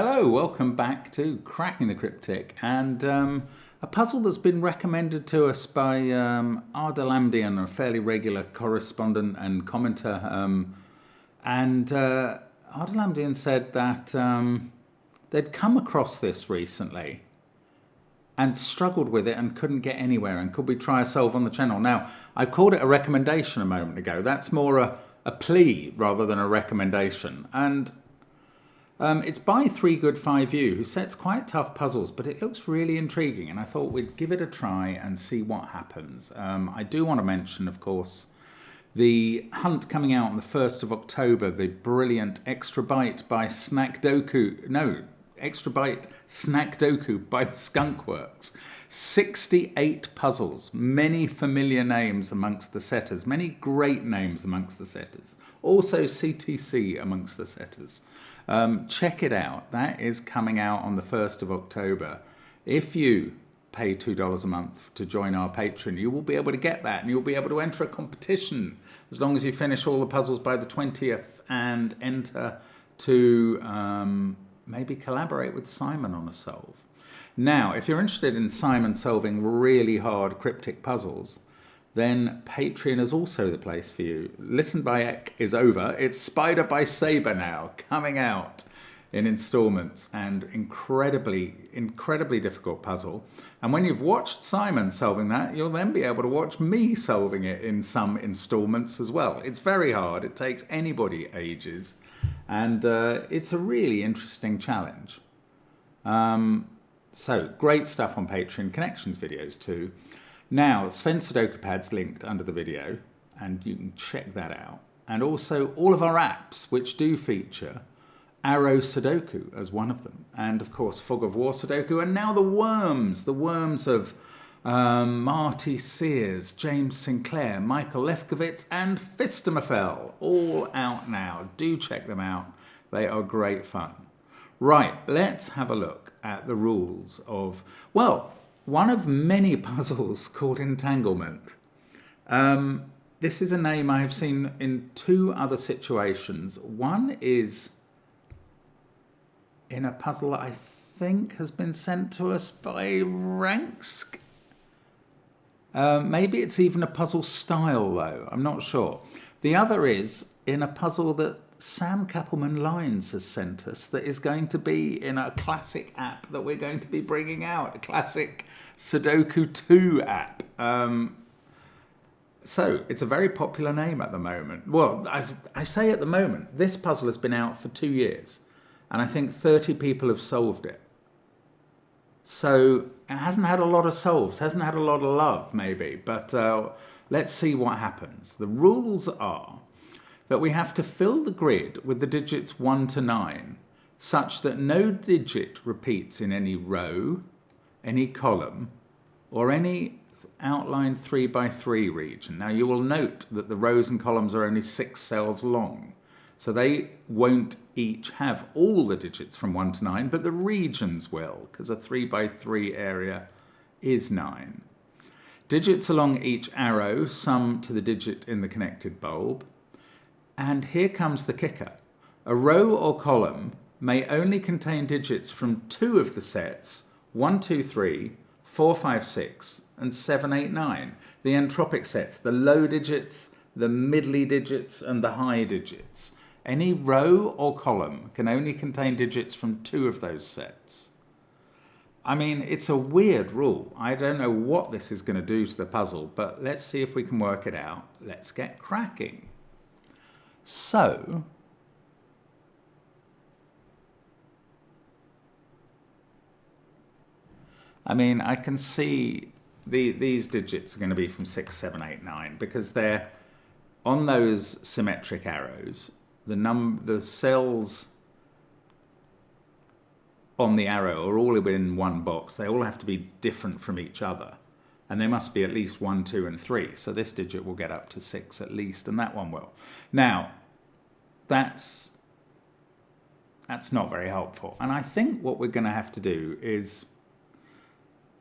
Hello, welcome back to Cracking the Cryptic, and a puzzle that's been recommended to us by Ardalamdian, a fairly regular correspondent and commenter, and Ardalamdian said that they'd come across this recently and struggled with it and couldn't get anywhere, and could we try a solve on the channel? Now, I called it a recommendation a moment ago. That's more a plea rather than a recommendation, and it's by 3 Good 5 U, who sets quite tough puzzles, but it looks really intriguing, and I thought we'd give it a try and see what happens. I do want to mention, of course, the hunt coming out on the 1st of October, the brilliant Extra Byte by Extra Byte Snackdoku by the Skunkworks. 68 puzzles, many familiar names amongst the setters, many great names amongst the setters, also CTC amongst the setters. Check it out. That is coming out on the 1st of October. If you pay $2 a month to join our Patreon, you will be able to get that, and you'll be able to enter a competition as long as you finish all the puzzles by the 20th and enter to maybe collaborate with Simon on a solve. Now, if you're interested in Simon solving really hard cryptic puzzles, then Patreon is also the place for you. Listen by Eck is over. It's Spider by Saber now, coming out in installments, and incredibly difficult puzzle. And when you've watched Simon solving that, you'll then be able to watch me solving it in some installments as well. It's very hard. It takes anybody ages, and it's a really interesting challenge. So great stuff on Patreon, connections videos too. Now, SVEN'S SUDOKU Pad's linked under the video, and you can check that out. And also all of our apps, which do feature Arrow Sudoku as one of them. And of course, Fog of War Sudoku, and now the worms of Marty, Sears, James Sinclair, Michael Lefkowitz, and Phistomefel, all out now. Do check them out. They are great fun. Right, let's have a look at the rules of, well, one of many puzzles called Entanglement. This is a name I have seen in 2 other situations. One is in a puzzle that I think has been sent to us by Ranksk. Maybe it's even a puzzle style though, I'm not sure. The other is in a puzzle that Sam Cappleman-Lynes has sent us that is going to be in a classic app that we're going to be bringing out, a classic Sudoku 2 app. So it's a very popular name at the moment. Well, I say at the moment, this puzzle has been out for 2 years, and I think 30 people have solved it. So it hasn't had a lot of solves, hasn't had a lot of love maybe, but let's see what happens. The rules are that we have to fill the grid with the digits 1 to 9, such that no digit repeats in any row, any column, or any outline 3 by 3 region. Now you will note that the rows and columns are only 6 cells long, so they won't each have all the digits from 1 to 9, but the regions will, because a 3 by 3 area is 9. Digits along each arrow sum to the digit in the connected bulb. And here comes the kicker. A row or column may only contain digits from 2 of the sets 1, 2, 3, 4, 5, 6, and 7, 8, 9. The entropic sets, the low digits, the middly digits, and the high digits. Any row or column can only contain digits from 2 of those sets. I mean, it's a weird rule. I don't know what this is going to do to the puzzle, but let's see if we can work it out. Let's get cracking. So, I mean, I can see these digits are going to be from 6, 7, 8, 9, because they're on those symmetric arrows. The cells on the arrow are all in one box. They all have to be different from each other, and they must be at least 1, 2, and 3. So this digit will get up to 6 at least, and that one will. Now, that's not very helpful. And I think what we're going to have to do is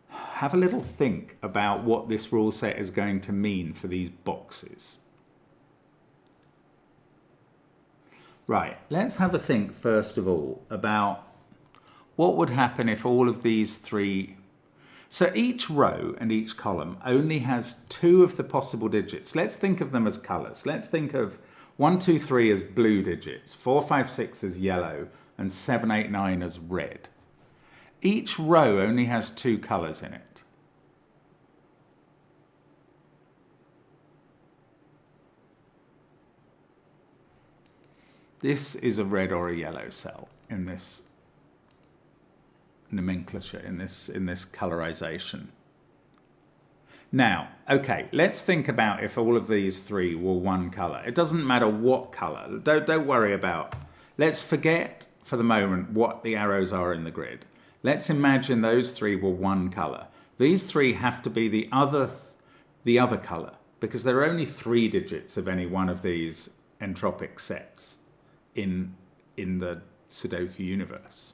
have a little think about what this rule set is going to mean for these boxes. Right, let's have a think first of all about what would happen if all of these three... So each row and each column only has two of the possible digits. Let's think of them as colours. Let's think of 1, 2, 3 as blue digits, 4, 5, 6 as yellow, and 7, 8, 9 as red. Each row only has two colours in it. This is a red or a yellow cell in this nomenclature, in this colorization. Now, okay, let's think about if all of these three were one color. It doesn't matter what color. Don't worry about. Let's forget for the moment what the arrows are in the grid. Let's imagine those three were one color. These three have to be the other color, because there are only 3 digits of any one of these entropic sets in the Sudoku universe.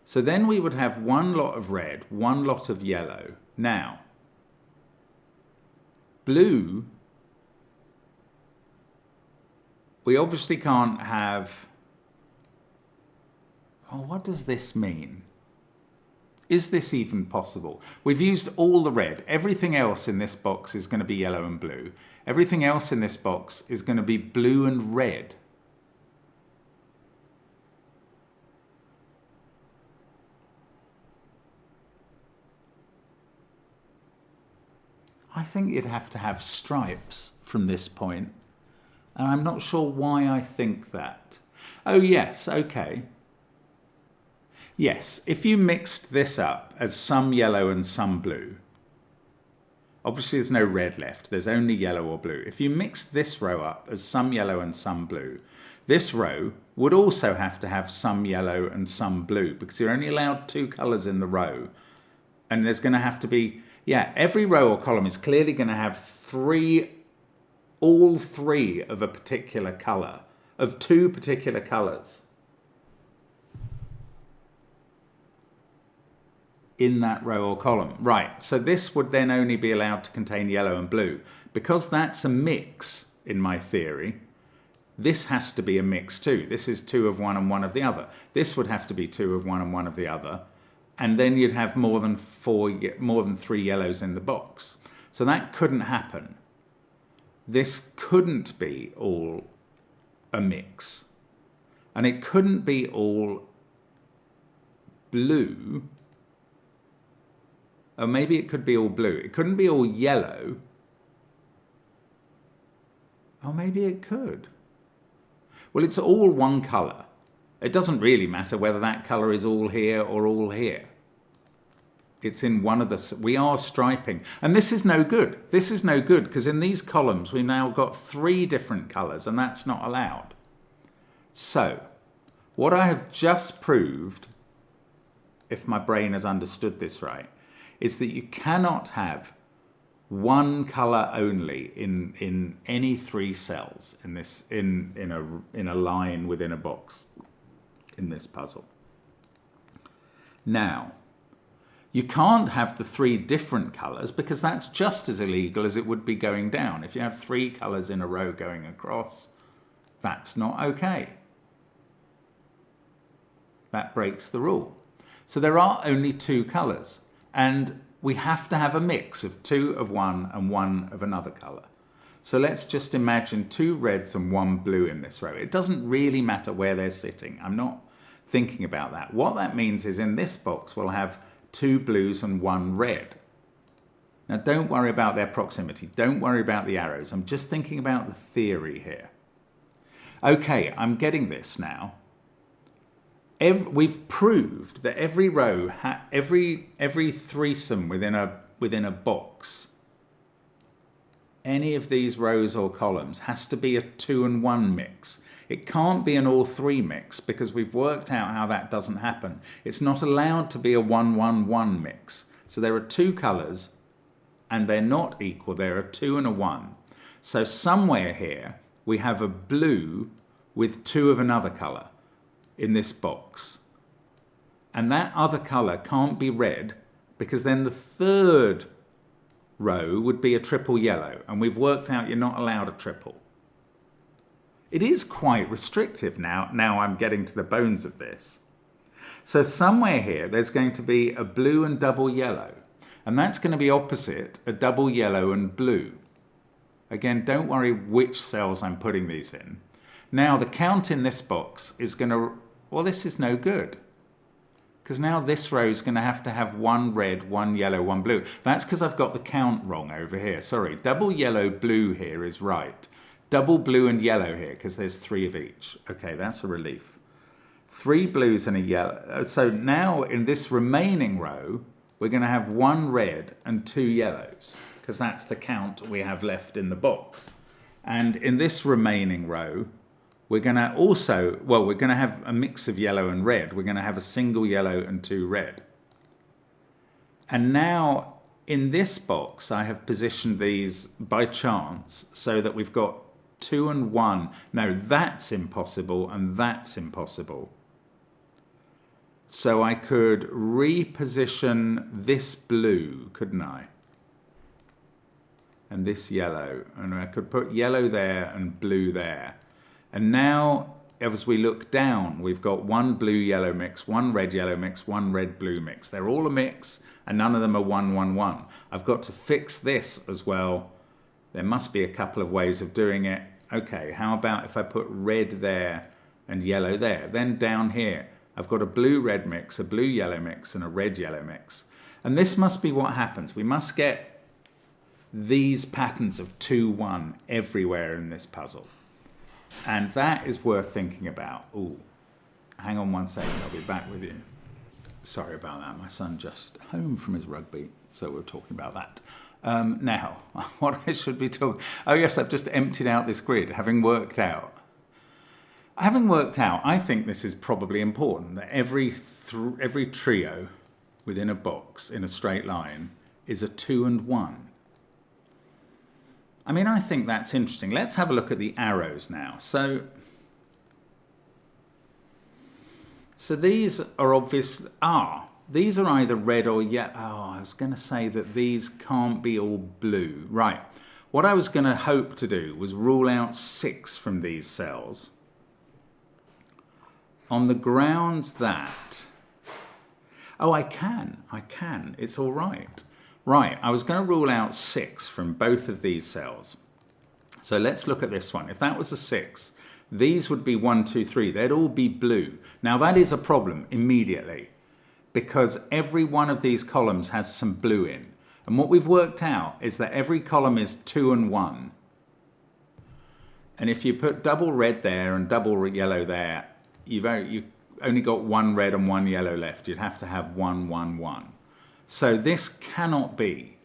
So then we would have one lot of red, one lot of yellow. Now, blue, we obviously can't have... Oh, what does this mean? Is this even possible? We've used all the red. Everything else in this box is going to be yellow and blue. Everything else in this box is going to be blue and red. I think you'd have to have stripes from this point, and I'm not sure why I think that. Oh yes, okay. Yes, if you mixed this up as some yellow and some blue, obviously there's no red left, there's only yellow or blue. If you mixed this row up as some yellow and some blue, this row would also have to have some yellow and some blue, because you're only allowed 2 colours in the row, and there's going to have to be... Yeah, every row or column is clearly going to have all three of a particular colour, of 2 particular colours in that row or column. Right, so this would then only be allowed to contain yellow and blue. Because that's a mix, in my theory, this has to be a mix too. This is 2 of one and 1 of the other. This would have to be 2 of one and 1 of the other. And then you'd have more than 3 yellows in the box. So that couldn't happen. This couldn't be all a mix. And it couldn't be all blue. Or maybe it could be all blue. It couldn't be all yellow. Or maybe it could. Well, it's all one colour. It doesn't really matter whether that colour is all here or all here. It's in one of the... We are striping. And this is no good. This is no good, because in these columns we've now got 3 different colours, and that's not allowed. So, what I have just proved, if my brain has understood this right, is that you cannot have one colour only in any 3 cells in a line within a box in this puzzle. Now, you can't have the 3 different colours, because that's just as illegal as it would be going down. If you have 3 colours in a row going across, that's not okay. That breaks the rule. So there are only 2 colours, and we have to have a mix of 2 of one and 1 of another colour. So let's just imagine 2 reds and 1 blue in this row. It doesn't really matter where they're sitting. I'm not thinking about that. What that means is in this box we'll have 2 blues and 1 red. Now don't worry about their proximity. Don't worry about the arrows. I'm just thinking about the theory here. Okay, I'm getting this now. We've proved that every row, every threesome within a box, any of these rows or columns has to be a 2 and 1 mix. It can't be an all 3 mix, because we've worked out how that doesn't happen. It's not allowed to be a 1, 1, 1 mix. So there are 2 colours and they're not equal. There are 2 and a 1. So somewhere here we have a blue with 2 of another colour in this box. And that other colour can't be red, because then the 3rd row would be a triple yellow, and we've worked out you're not allowed a triple. It is quite restrictive now. Now I'm getting to the bones of this. So somewhere here, there's going to be a blue and double yellow. And that's going to be opposite a double yellow and blue. Again, don't worry which cells I'm putting these in. Now, the count in this box is going to, well, this is no good. Because now this row is going to have one red, one yellow, one blue. That's because I've got the count wrong over here. Sorry, double yellow, blue here is right. Double blue and yellow here, because there's 3 of each. Okay, that's a relief. 3 blues and a yellow. So now in this remaining row, we're going to have 1 red and 2 yellows, because that's the count we have left in the box. And in this remaining row, we're going to also, well, we're going to have a mix of yellow and red. We're going to have a single yellow and 2 red. And now in this box, I have positioned these by chance so that we've got 2 and 1. No, that's impossible and that's impossible. So I could reposition this blue, couldn't I? And this yellow. And I could put yellow there and blue there. And now, as we look down, we've got 1 blue-yellow mix, 1 red-yellow mix, 1 red-blue mix. They're all a mix, and none of them are 1, 1, 1. I've got to fix this as well. There must be a couple of ways of doing it. Okay, how about if I put red there and yellow there? Then down here, I've got a blue-red mix, a blue-yellow mix, and a red-yellow mix. And this must be what happens. We must get these patterns of 2, 1 everywhere in this puzzle. And that is worth thinking about. Ooh, hang on one second, I'll be back with you. Sorry about that, my son just home from his rugby, so we're talking about that. Now, what I should be talking... Oh yes, I've just emptied out this grid, having worked out. I think this is probably important, that every trio within a box in a straight line is a 2 and 1. I mean, I think that's interesting. Let's have a look at the arrows now. So these are obvious. These are either red or yellow. Oh, I was going to say that these can't be all blue. Right. What I was going to hope to do was rule out 6 from these cells on the grounds that... Oh, I can. It's all right. Right, I was going to rule out 6 from both of these cells. So let's look at this one. If that was a 6, these would be 1, 2, 3. They'd all be blue. Now that is a problem immediately because every one of these columns has some blue in. And what we've worked out is that every column is 2 and 1. And if you put double red there and double yellow there, you've only got 1 red and 1 yellow left. You'd have to have 1, 1, 1. So this cannot be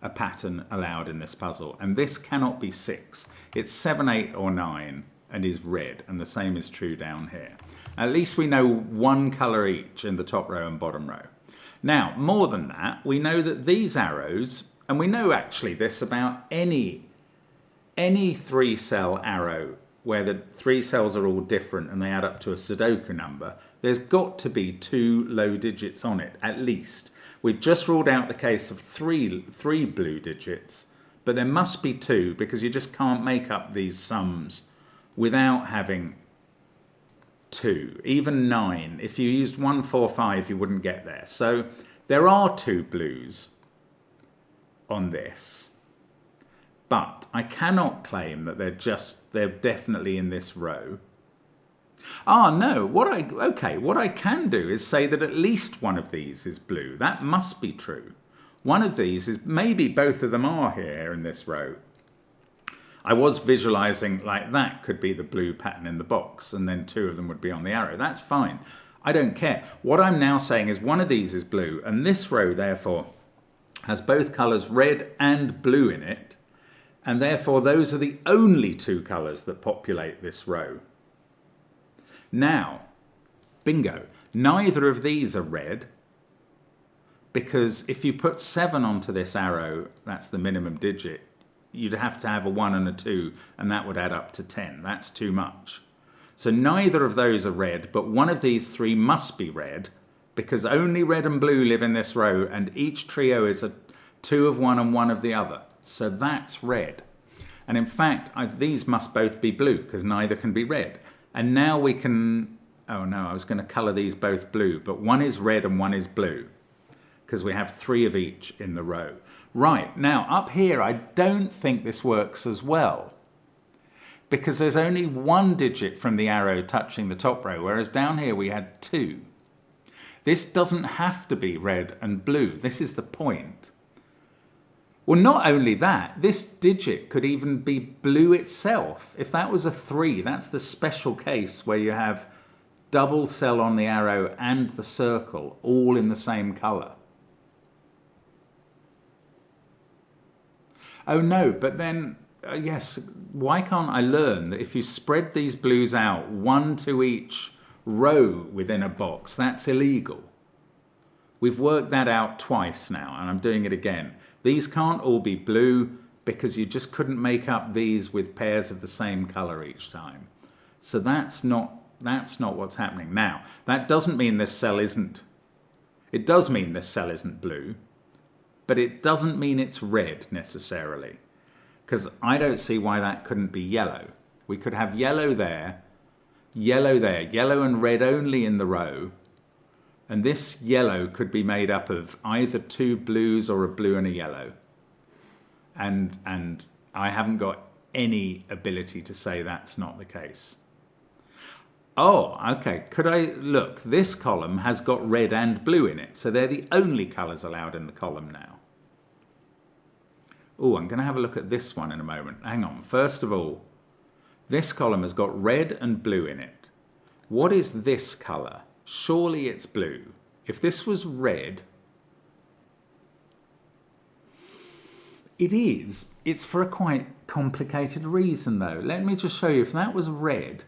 a pattern allowed in this puzzle, and this cannot be 6. It's 7, 8, or 9, and is red, and the same is true down here. At least we know 1 colour each in the top row and bottom row. Now, more than that, we know that these arrows, and we know actually this about any 3-cell arrow where the 3 cells are all different and they add up to a Sudoku number, there's got to be 2 low digits on it, at least. We've just ruled out the case of three blue digits, but there must be 2 because you just can't make up these sums without having 2. Even 9, if you used 1, 4, 5, you wouldn't get there. So there are 2 blues on this, but I cannot claim that they're definitely in this row. No, what I can do is say that at least one of these is blue. That must be true. One of these is, maybe both of them are here in this row. I was visualizing like that could be the blue pattern in the box and then 2 of them would be on the arrow. That's fine. I don't care. What I'm now saying is one of these is blue and this row therefore has both colors red and blue in it, and therefore those are the only 2 colors that populate this row. Now, bingo, neither of these are red because if you put 7 onto this arrow, that's the minimum digit, you'd have to have a 1 and a 2 and that would add up to 10. That's too much. So neither of those are red, but one of these 3 must be red because only red and blue live in this row and each trio is a 2 of one and 1 of the other. So that's red. And in fact, these must both be blue because neither can be red. And now we can oh no, I was going to colour these both blue, but one is red and one is blue, because we have 3 of each in the row. Right, now up here I don't think this works as well, because there's only 1 digit from the arrow touching the top row, whereas down here we had 2. This doesn't have to be red and blue. This is the point. Well, not only that, this digit could even be blue itself. If that was a 3, that's the special case where you have double cell on the arrow and the circle all in the same colour. Oh no, but then, yes, why can't I learn that if you spread these blues out, 1 to each row within a box, that's illegal? We've worked that out twice now, and I'm doing it again. These can't all be blue because you just couldn't make up these with pairs of the same colour each time. So that's not what's happening. Now, that doesn't mean this cell isn't, it does mean this cell isn't blue, but it doesn't mean it's red necessarily, because I don't see why that couldn't be yellow. We could have yellow there, yellow there, yellow and red only in the row, and this yellow could be made up of either 2 blues or a blue and a yellow. And I haven't got any ability to say that's not the case. Oh, okay, could I, look, this column has got red and blue in it, so they're the only colours allowed in the column now. Oh, I'm going to have a look at this one in a moment. Hang on, first of all, this column has got red and blue in it. What is this colour? Surely it's blue. If this was red, it is. It's for a quite complicated reason though. Let me just show you. If that was red,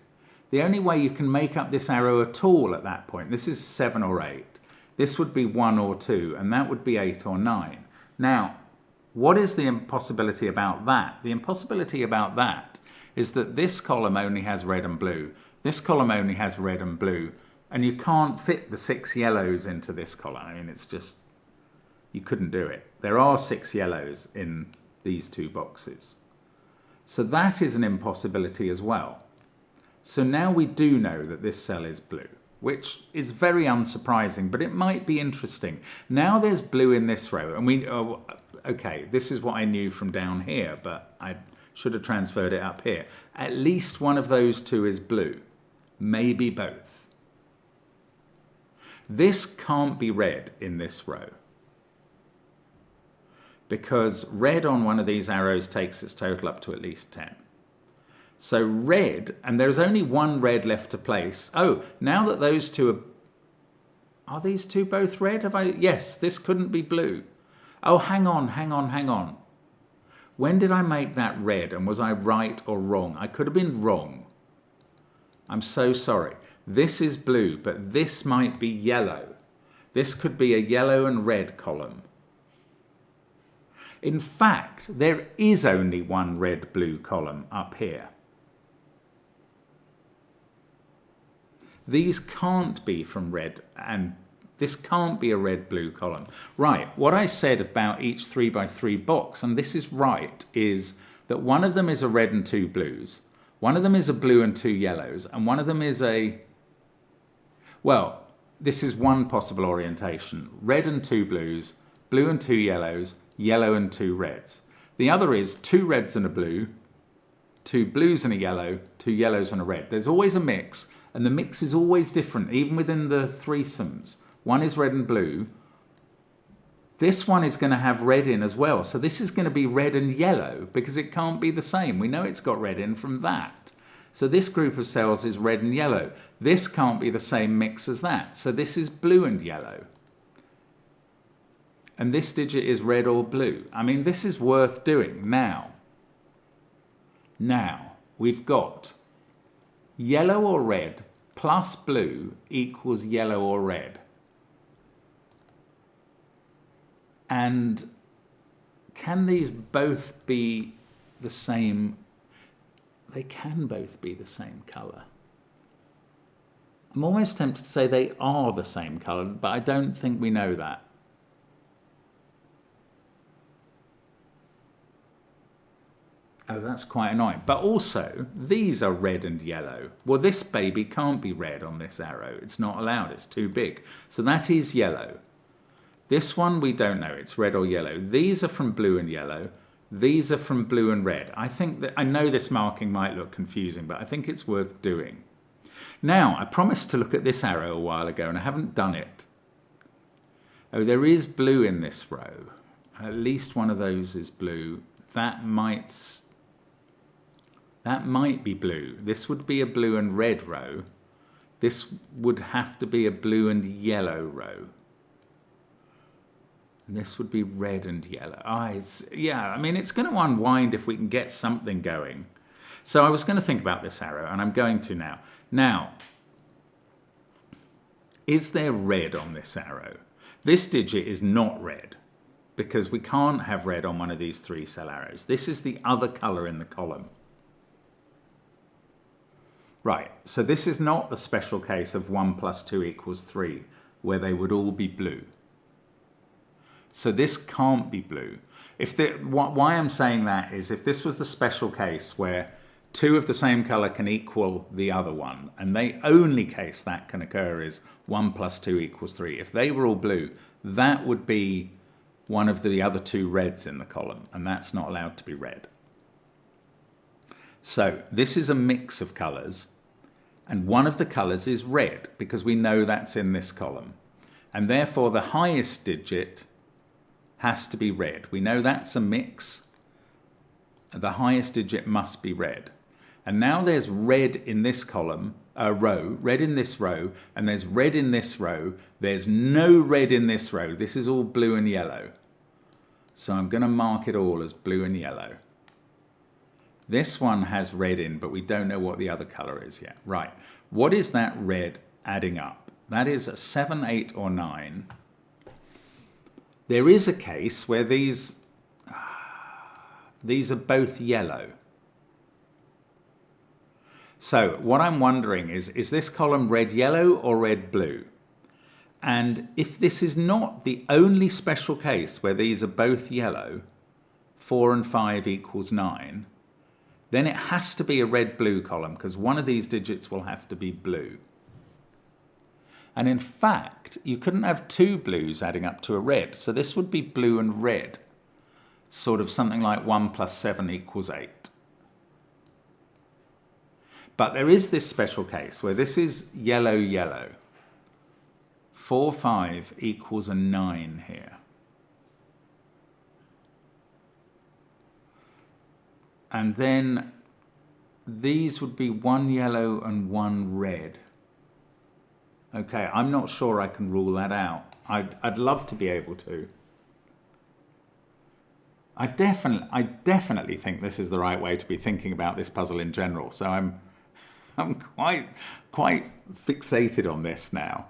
the only way you can make up this arrow at all at that point, this is 7 or 8. This would be 1 or 2, and that would be 8 or 9. Now, what is the impossibility about that? The impossibility about that is that this column only has red and blue. This column only has red and blue. And you can't fit the 6 yellows into this column. I mean, it's just, you couldn't do it. There are 6 yellows in these 2 boxes. So that is an impossibility as well. So now we do know that this cell is blue, which is very unsurprising, but it might be interesting. Now there's blue in this row, and we, oh, okay, this is what I knew from down here, but I should have transferred it up here. At least one of those 2 is blue, maybe both. This can't be red in this row, because red on one of these arrows takes its total up to at least 10. So red, and there's only 1 red left to place. Oh, now that those 2 are these 2 both red? Have I? Yes, this couldn't be blue. Oh, hang on. When did I make that red, and was I right or wrong? I could have been wrong. I'm so sorry. This is blue, but this might be yellow. This could be a yellow and red column. In fact, there is only 1 red-blue column up here. These can't be from red, and this can't be a red-blue column. Right, what I said about each 3 by 3 box, and this is right, is that one of them is a red and 2 blues, one of them is a blue and 2 yellows, and one of them is a, well, this is one possible orientation. Red and 2 blues, blue and 2 yellows, yellow and 2 reds. The other is 2 reds and a blue, 2 blues and a yellow, 2 yellows and a red. There's always a mix, and the mix is always different, even within the threesomes. One is red and blue. This one is going to have red in as well. So this is going to be red and yellow, because it can't be the same. We know it's got red in from that. So this group of cells is red and yellow. This can't be the same mix as that. So this is blue and yellow. And this digit is red or blue. I mean, this is worth doing. Now, we've got yellow or red plus blue equals yellow or red. And can these both be the same? They can both be the same colour. I'm almost tempted to say they are the same colour, but I don't think we know that. Oh, that's quite annoying. But also, these are red and yellow. Well, this baby can't be red on this arrow. It's not allowed. It's too big. So that is yellow. This one, we don't know. It's red or yellow. These are from blue and yellow. These are from blue and red. I think that, I know this marking might look confusing, but I think it's worth doing. Now, I promised to look at this arrow a while ago, and I haven't done it. Oh, there is blue in this row. At least one of those is blue. That might be blue. This would be a blue and red row. This would have to be a blue and yellow row. And this would be red and yellow. Yeah, I mean, it's going to unwind if we can get something going. So I was going to think about this arrow, and I'm going to now. Now, is there red on this arrow? This digit is not red, because we can't have red on one of these 3-cell arrows. This is the other colour in the column. Right, so this is not the special case of 1 + 2 = 3, where they would all be blue. So this can't be blue. Why I'm saying that is, if this was the special case where 2 of the same colour can equal the other one, and the only case that can occur is 1 + 2 = 3. If they were all blue, that would be one of the other 2 reds in the column, and that's not allowed to be red. So this is a mix of colours, and one of the colours is red, because we know that's in this column. And therefore the highest digit has to be red. We know that's a mix. The highest digit must be red. And now there's red in this column, red in this row, and there's red in this row. There's no red in this row. This is all blue and yellow. So I'm going to mark it all as blue and yellow. This one has red in, but we don't know what the other colour is yet. Right, what is that red adding up? That is a 7, 8, or 9. There is a case where these are both yellow. So what I'm wondering is this column red-yellow or red-blue? And if this is not the only special case where these are both yellow, 4 and 5 = 9, then it has to be a red-blue column, because one of these digits will have to be blue. And in fact, you couldn't have 2 blues adding up to a red, so this would be blue and red, sort of something like 1 + 7 = 8. But there is this special case where this is yellow-yellow. 4, 5 = a 9 here. And then these would be 1 yellow and 1 red. Okay, I'm not sure I can rule that out. I'd love to be able to. I definitely think this is the right way to be thinking about this puzzle in general. So I'm quite fixated on this now.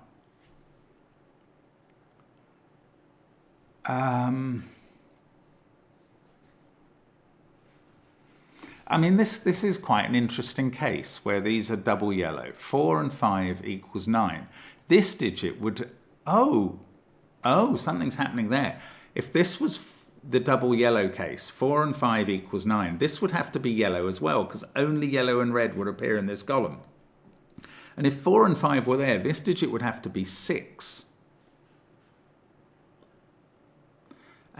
I mean, this is quite an interesting case where these are double yellow. 4 and 5 = 9. This digit would, oh, something's happening there. If this was the double yellow case, 4 and 5 = 9, this would have to be yellow as well, because only yellow and red would appear in this column. And if 4 and 5 were there, this digit would have to be 6.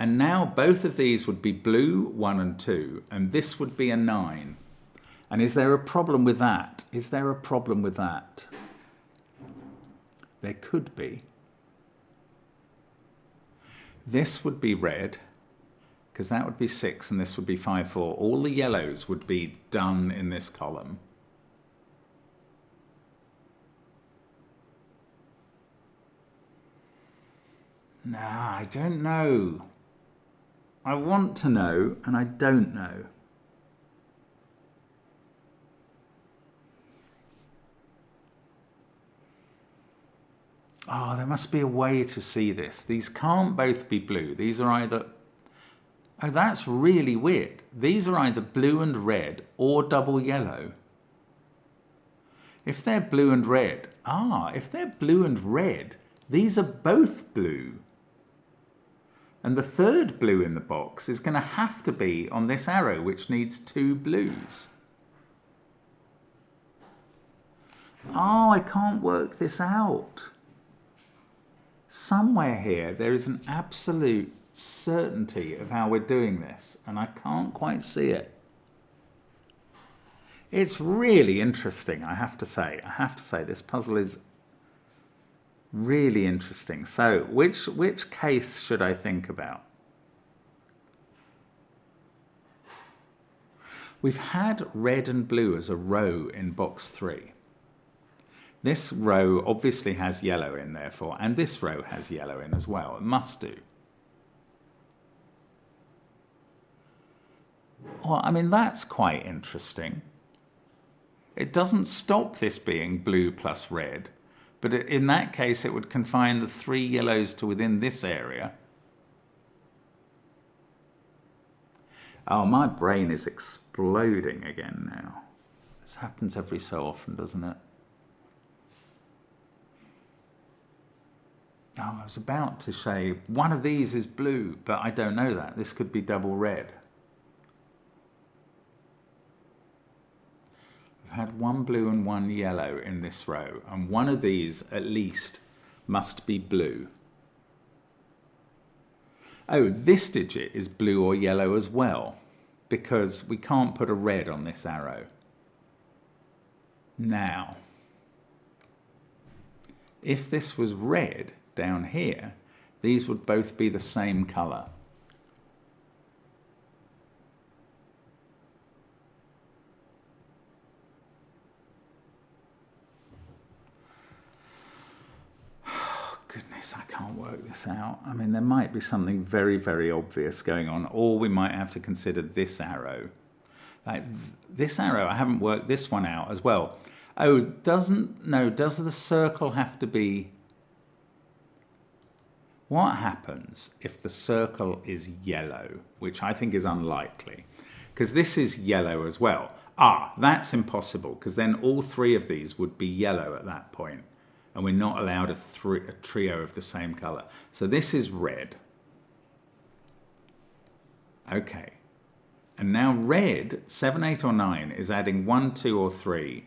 And now both of these would be blue, 1 and 2, and this would be a 9. And is there a problem with that? Is there a problem with that? There could be. This would be red, because that would be 6, and this would be 5, 4. All the yellows would be done in this column. Nah, I don't know. I want to know, and I don't know. Oh, there must be a way to see this. These can't both be blue. These are either... Oh, that's really weird. These are either blue and red or double yellow. If they're blue and red... if they're blue and red, these are both blue. And the third blue in the box is going to have to be on this arrow, which needs 2 blues. Oh, I can't work this out. Somewhere here there is an absolute certainty of how we're doing this, and I can't quite see it. It's really interesting, I have to say. This puzzle is really interesting. So which case should I think about? We've had red and blue as a row in box 3. This row obviously has yellow in, therefore, and this row has yellow in as well. It must do. Well, I mean, that's quite interesting. It doesn't stop this being blue plus red, but in that case it would confine the 3 yellows to within this area. Oh, my brain is exploding again now. This happens every so often, doesn't it? Oh, I was about to say one of these is blue, but I don't know that. This could be double red. We've had 1 blue and 1 yellow in this row, and one of these at least must be blue. Oh, this digit is blue or yellow as well, because we can't put a red on this arrow. Now, if this was red down here, these would both be the same colour. Goodness, I can't work this out. I mean, there might be something very, very obvious going on, or we might have to consider this arrow. Like this arrow, I haven't worked this one out as well. Oh, does the circle have to be... What happens if the circle is yellow, which I think is unlikely, because this is yellow as well. Ah, that's impossible, because then all 3 of these would be yellow at that point. And we're not allowed a trio of the same colour. So this is red. Okay. And now red, 7, 8 or 9, is adding 1, 2 or 3.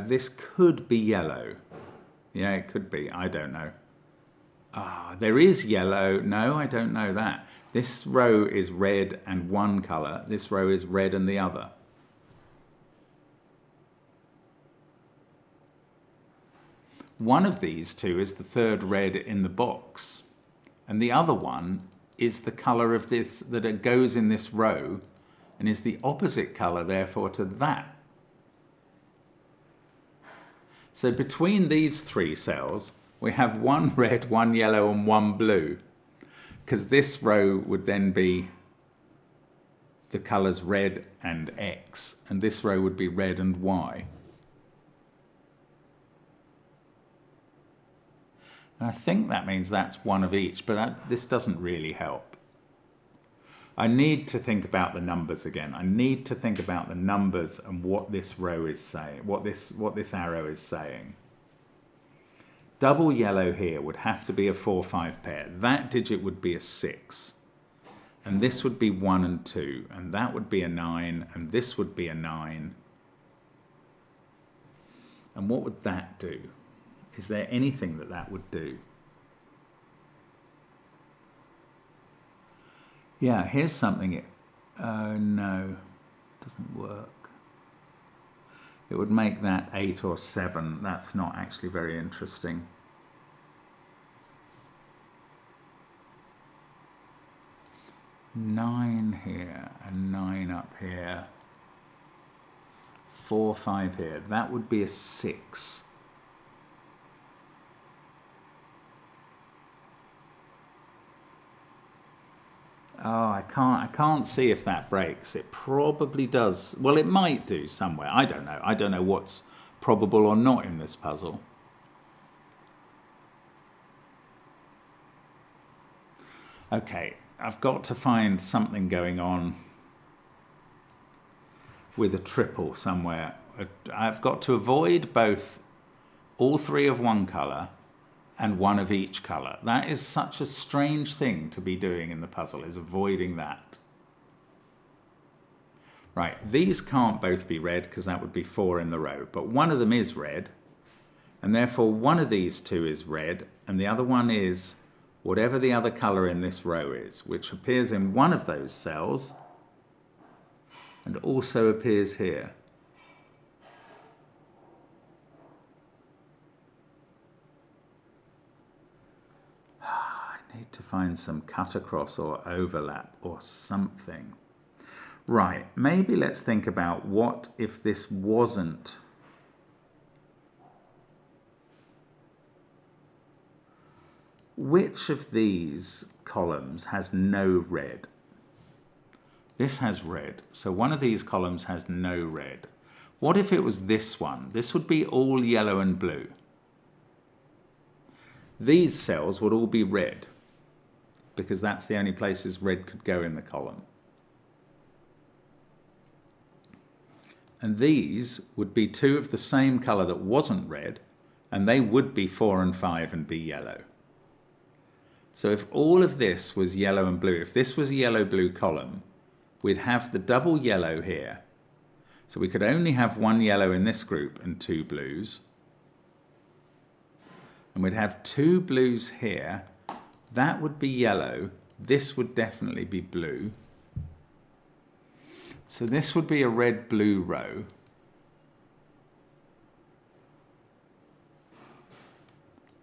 This could be yellow. Yeah, it could be. I don't know. There is yellow. No, I don't know that. This row is red and 1 colour. This row is red and the other. One of these 2 is the 3rd red in the box, and the other one is the colour of this that goes in this row and is the opposite colour, therefore, to that. So between these 3 cells, we have 1 red, 1 yellow and 1 blue, because this row would then be the colours red and X, and this row would be red and Y. And I think that means that's 1 of each, but this doesn't really help. I need to think about the numbers again. I need to think about the numbers and what this row is saying, what this arrow is saying. Double yellow here would have to be a 4-5 pair. That digit would be a 6. And this would be 1 and 2. And that would be a 9. And this would be a 9. And what would that do? Is there anything that would do? Yeah, here's something. No, doesn't work. It would make that 8 or 7. That's not actually very interesting. Nine here and 9 up here. 4, 5 here. That would be a 6. Oh, I can't see if that breaks. It probably does. Well, it might do somewhere. I don't know. I don't know what's probable or not in this puzzle. Okay, I've got to find something going on with a triple somewhere. I've got to avoid both all 3 of 1 colour and one of each colour. That is such a strange thing to be doing in the puzzle, is avoiding that. Right, these can't both be red because that would be 4 in the row, but one of them is red, and therefore one of these two is red, and the other one is whatever the other colour in this row is, which appears in one of those cells and also appears here. I need to find some cut across or overlap or something. Right, maybe let's think about what if this wasn't which of these columns has no red? This has red, so one of these columns has no red. What if it was this one? This would be all yellow and blue. These cells would all be red because that's the only places red could go in the column. And these would be two of the same colour that wasn't red, and they would be 4 and 5 and be yellow. So if all of this was yellow and blue, if this was a yellow-blue column, we'd have the double yellow here. So we could only have one yellow in this group and 2 blues. And we'd have 2 blues here. That would be yellow. This would definitely be blue. So this would be a red-blue row.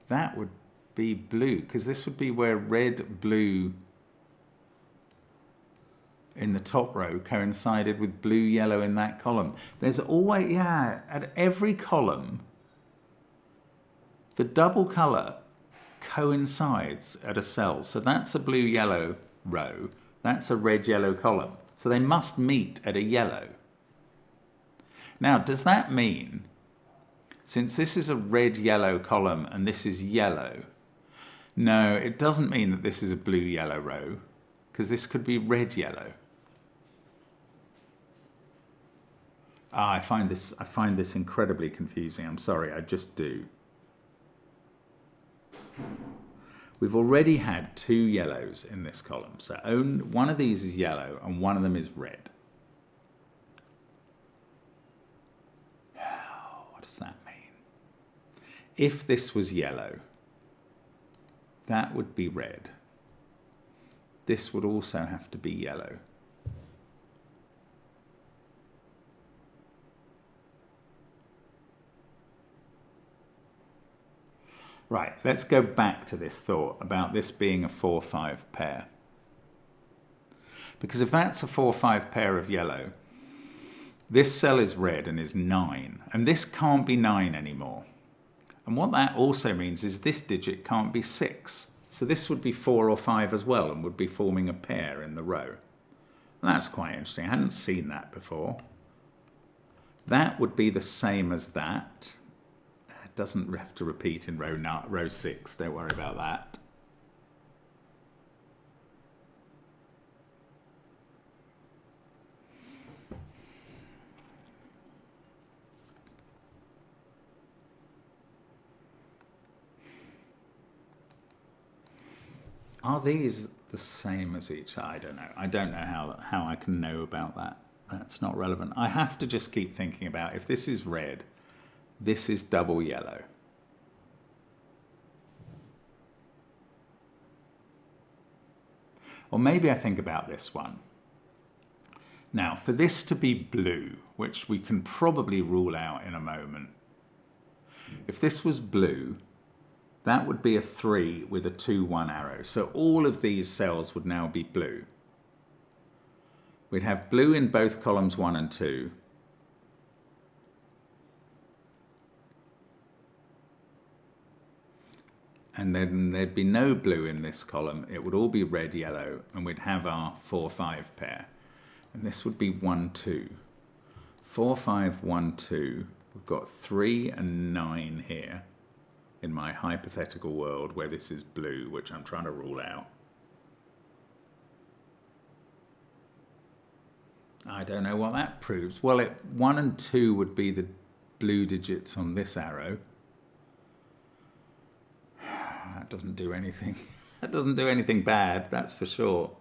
That would be blue, because this would be where red-blue in the top row coincided with blue-yellow in that column. There's always, yeah, at every column, the double colour coincides at a cell. So that's a blue-yellow row. That's a red-yellow column. So they must meet at a yellow. Now, does that mean, since this is a red-yellow column and this is yellow, no, it doesn't mean that this is a blue-yellow row, because this could be red-yellow. I find this incredibly confusing. I'm sorry, I just do. We've already had 2 yellows in this column, so one of these is yellow and one of them is red. What does that mean? If this was yellow, that would be red. This would also have to be yellow. Right, let's go back to this thought about this being a 4-5 pair. Because if that's a 4-5 pair of yellow, this cell is red and is 9, and this can't be 9 anymore. And what that also means is this digit can't be 6. So this would be 4 or 5 as well and would be forming a pair in the row. And that's quite interesting. I hadn't seen that before. That would be the same as that. It doesn't have to repeat in row 6. Don't worry about that. Are these the same as each? I don't know. I don't know how I can know about that. That's not relevant. I have to just keep thinking about if this is red, this is double yellow. Or maybe I think about this one. Now, for this to be blue, which we can probably rule out in a moment, if this was blue, that would be a 3 with a 2-1 arrow. So all of these cells would now be blue. We'd have blue in both columns 1 and 2. And then there'd be no blue in this column. It would all be red, yellow, and we'd have our 4-5 pair. And this would be 1, 2. 4, 5, 1, 2. We've got 3 and 9 here in my hypothetical world where this is blue, which I'm trying to rule out. I don't know what that proves. Well, 1 and 2 would be the blue digits on this arrow. that doesn't do anything. That doesn't do anything bad, that's for sure.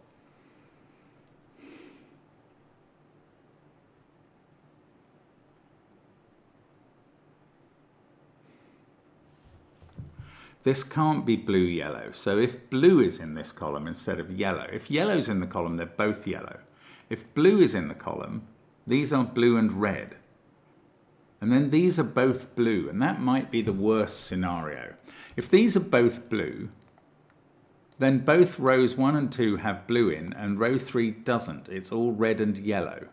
This can't be blue-yellow. So if blue is in this column instead of yellow, if yellow's in the column, they're both yellow. If blue is in the column, these are blue and red. And then these are both blue, and that might be the worst scenario. If these are both blue, then both rows 1 and 2 have blue in, and row 3 doesn't. It's all red and yellow.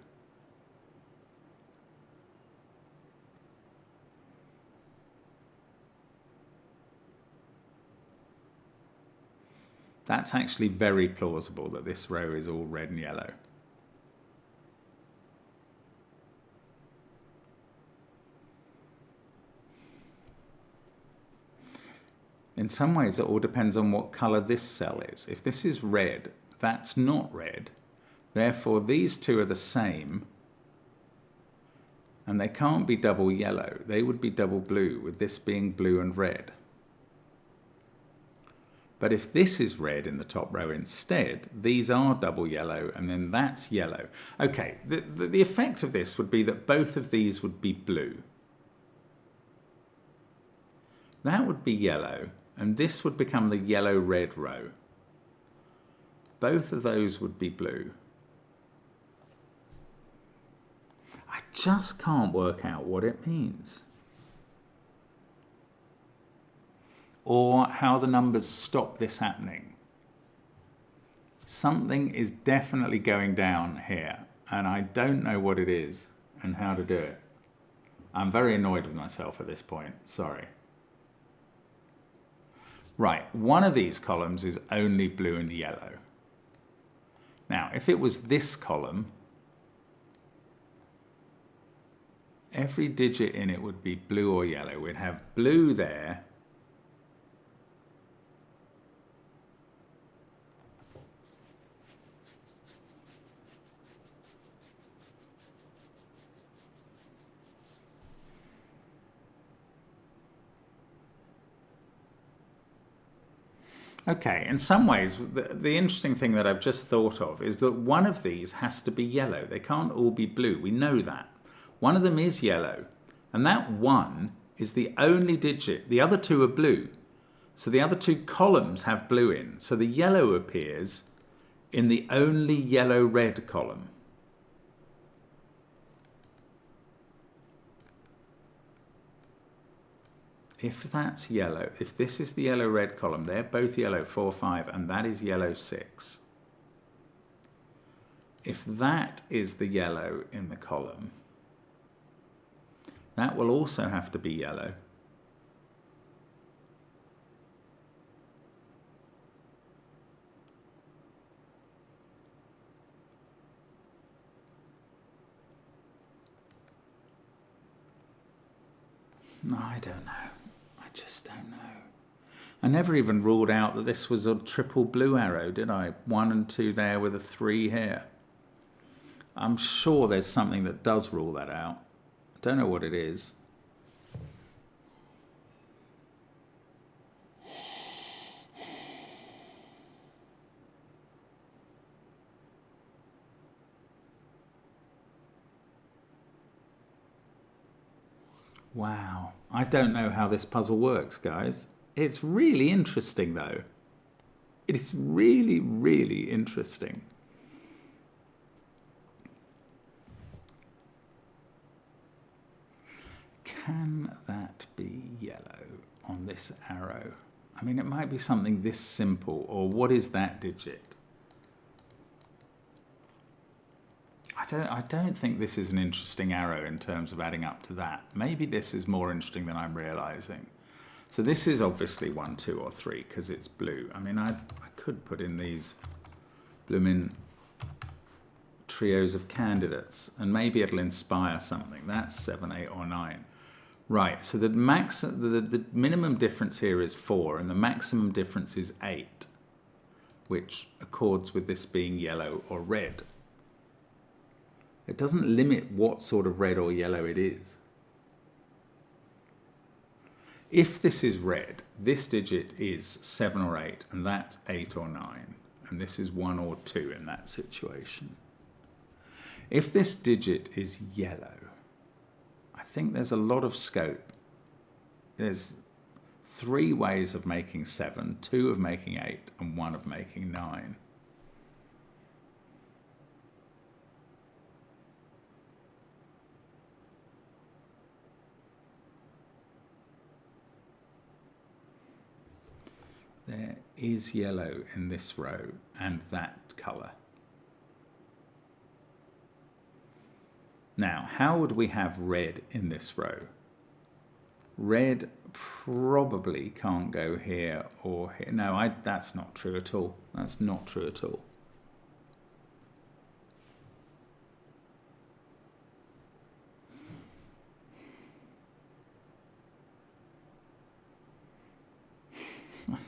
That's actually very plausible that this row is all red and yellow. In some ways, it all depends on what colour this cell is. If this is red, that's not red. Therefore, these two are the same. And they can't be double yellow. They would be double blue, with this being blue and red. But if this is red in the top row instead, these are double yellow, and then that's yellow. Okay, the effect of this would be that both of these would be blue. That would be yellow, and this would become the yellow-red row. Both of those would be blue. I just can't work out what it means. Or how the numbers stop this happening. Something is definitely going down here, and I don't know what it is and how to do it. I'm very annoyed with myself at this point, sorry. Right, one of these columns is only blue and yellow. Now, if it was this column, every digit in it would be blue or yellow. We'd have blue there, okay, in some ways, the interesting thing that I've just thought of is that one of these has to be yellow. They can't all be blue. We know that. One of them is yellow, and that 1 is the only digit. The other 2 are blue. So the other 2 columns have blue in. So the yellow appears in the only yellow-red column. If that's yellow, if this is the yellow-red column, they're both yellow, 4, 5, and that is yellow, 6. If that is the yellow in the column, that will also have to be yellow. No, I don't know. I just don't know. I never even ruled out that this was a triple blue arrow, did I? 1 and 2 there with a 3 here. I'm sure there's something that does rule that out. I don't know what it is. Wow. I don't know how this puzzle works, guys. It's really interesting, though. It is really, really interesting. Can that be yellow on this arrow? I mean, it might be something this simple, or what is that digit? I don't think this is an interesting arrow in terms of adding up to that. Maybe this is more interesting than I'm realizing. So this is obviously 1, 2, or 3 because it's blue. I mean, I could put in these blooming trios of candidates and maybe it'll inspire something. That's 7, 8, or 9. Right, so the minimum difference here is 4 and the maximum difference is 8, which accords with this being yellow or red. It doesn't limit what sort of red or yellow it is. If this is red, this digit is 7 or 8, and that's 8 or 9, and this is 1 or 2 in that situation. If this digit is yellow, I think there's a lot of scope. There's 3 ways of making 7, 2 of making 8, and 1 of making 9. There is yellow in this row and that colour. Now, how would we have red in this row? Red probably can't go here or here. No, that's not true at all. That's not true at all.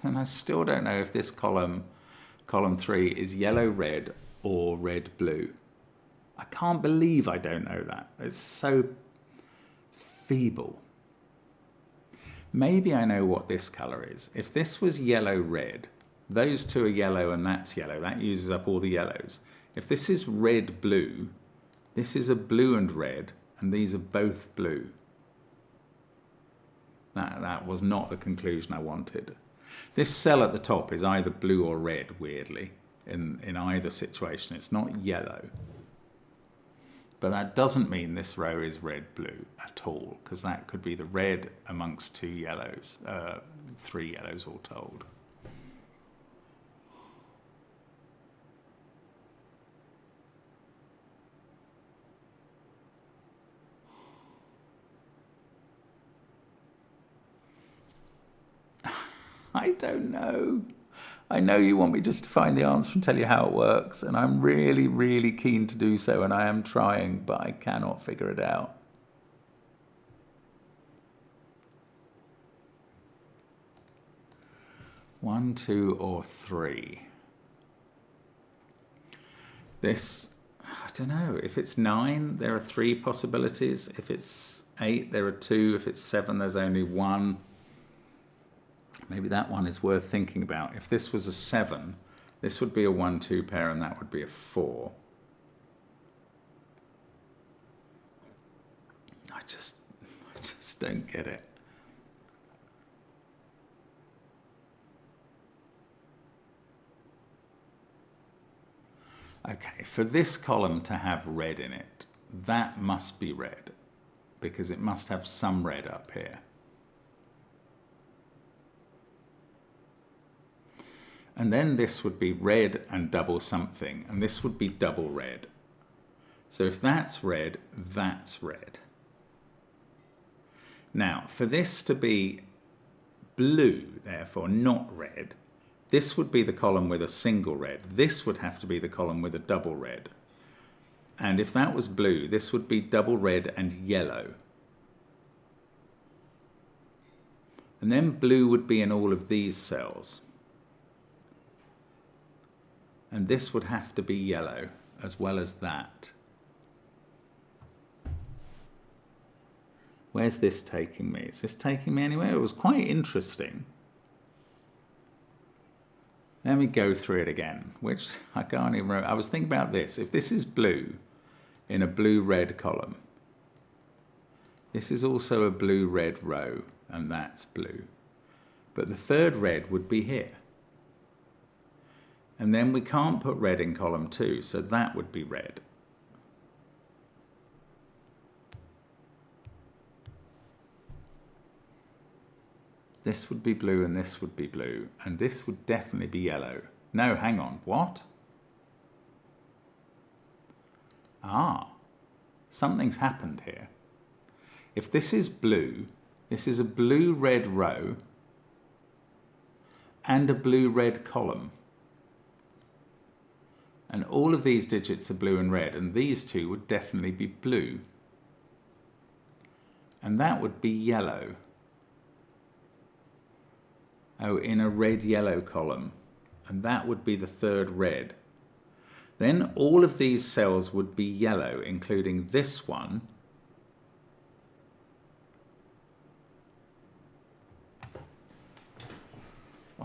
And I still don't know if this column 3, is yellow red or red blue. I can't believe I don't know that. It's so feeble. Maybe I know what this colour is. If this was yellow red, those 2 are yellow and that's yellow. That uses up all the yellows. If this is red blue, this is a blue and red, and these are both blue. That was not the conclusion I wanted. This cell at the top is either blue or red, weirdly, in either situation. It's not yellow. But that doesn't mean this row is red-blue at all, because that could be the red amongst 2 yellows, 3 yellows all told. I don't know. I know you want me just to find the answer and tell you how it works, and I'm really, really keen to do so, and I am trying, but I cannot figure it out. One, 2, or 3. This, I don't know. If it's 9, there are 3 possibilities. If it's 8, there are 2. If it's 7, there's only 1. Maybe that one is worth thinking about. If this was a 7, this would be a 1-2 pair, and that would be a 4. I just don't get it. Okay, for this column to have red in it, that must be red, because it must have some red up here. And then this would be red and double something, and this would be double red. So if that's red, that's red. Now, for this to be blue, therefore not red, this would be the column with a single red. This would have to be the column with a double red. And if that was blue, this would be double red and yellow. And then blue would be in all of these cells. And this would have to be yellow as well as that. Where's this taking me? Is this taking me anywhere? It was quite interesting. Let me go through it again, which I can't even remember. I was thinking about this. If this is blue in a blue-red column, this is also a blue-red row, and that's blue. But the third red would be here. And then we can't put red in column 2, so that would be red. This would be blue and this would be blue, and this would definitely be yellow. No, hang on, what? Ah, something's happened here. If this is blue, this is a blue-red row and a blue-red column. And all of these digits are blue and red, and these 2 would definitely be blue. And that would be yellow. Oh, in a red-yellow column. And that would be the third red. Then all of these cells would be yellow, including this one.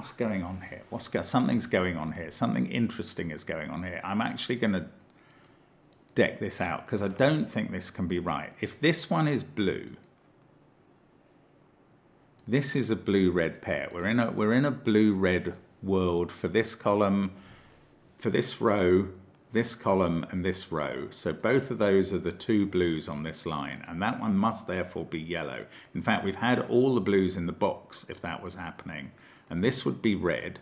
what's going on here? Something's going on here. Something interesting is going on here. I'm actually going to deck this out because I don't think this can be right. If this one is blue, this is a blue-red pair. We're in a blue-red world for this column, for this row, this column, and this row. So both of those are the two blues on this line, and that one must therefore be yellow. In fact, we've had all the blues in the box if that was happening, and this would be red.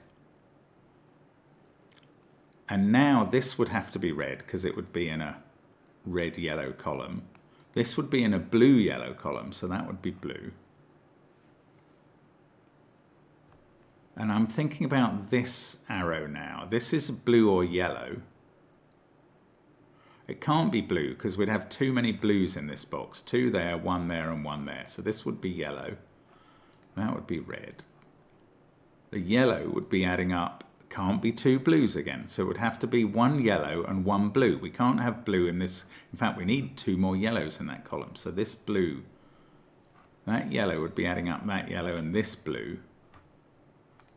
And now this would have to be red because it would be in a red-yellow column. This would be in a blue-yellow column, so that would be blue. And I'm thinking about this arrow now. This is blue or yellow. It can't be blue because we'd have too many blues in this box. 2 there, 1 there, and 1 there. So this would be yellow. That would be red. The yellow would be adding up. Can't be 2 blues again. So it would have to be 1 yellow and 1 blue. We can't have blue in this. In fact, we need 2 more yellows in that column. So this blue, that yellow would be adding up that yellow and this blue.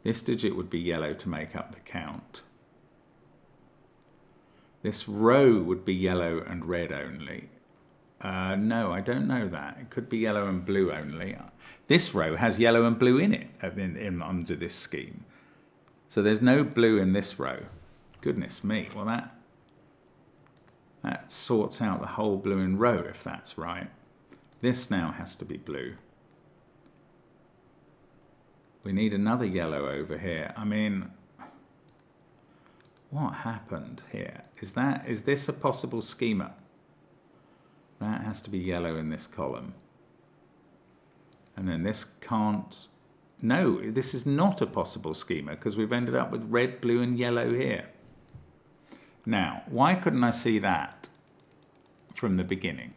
This digit would be yellow to make up the count. This row would be yellow and red only. No, I don't know that. It could be yellow and blue only. This row has yellow and blue in it under this scheme. So there's no blue in this row. Goodness me. Well, that sorts out the whole blue in row if that's right. This now has to be blue. We need another yellow over here. I mean, what happened here? Is this a possible schema? That has to be yellow in this column. And then this can't... No, this is not a possible schema because we've ended up with red, blue, and yellow here. Now, why couldn't I see that from the beginning?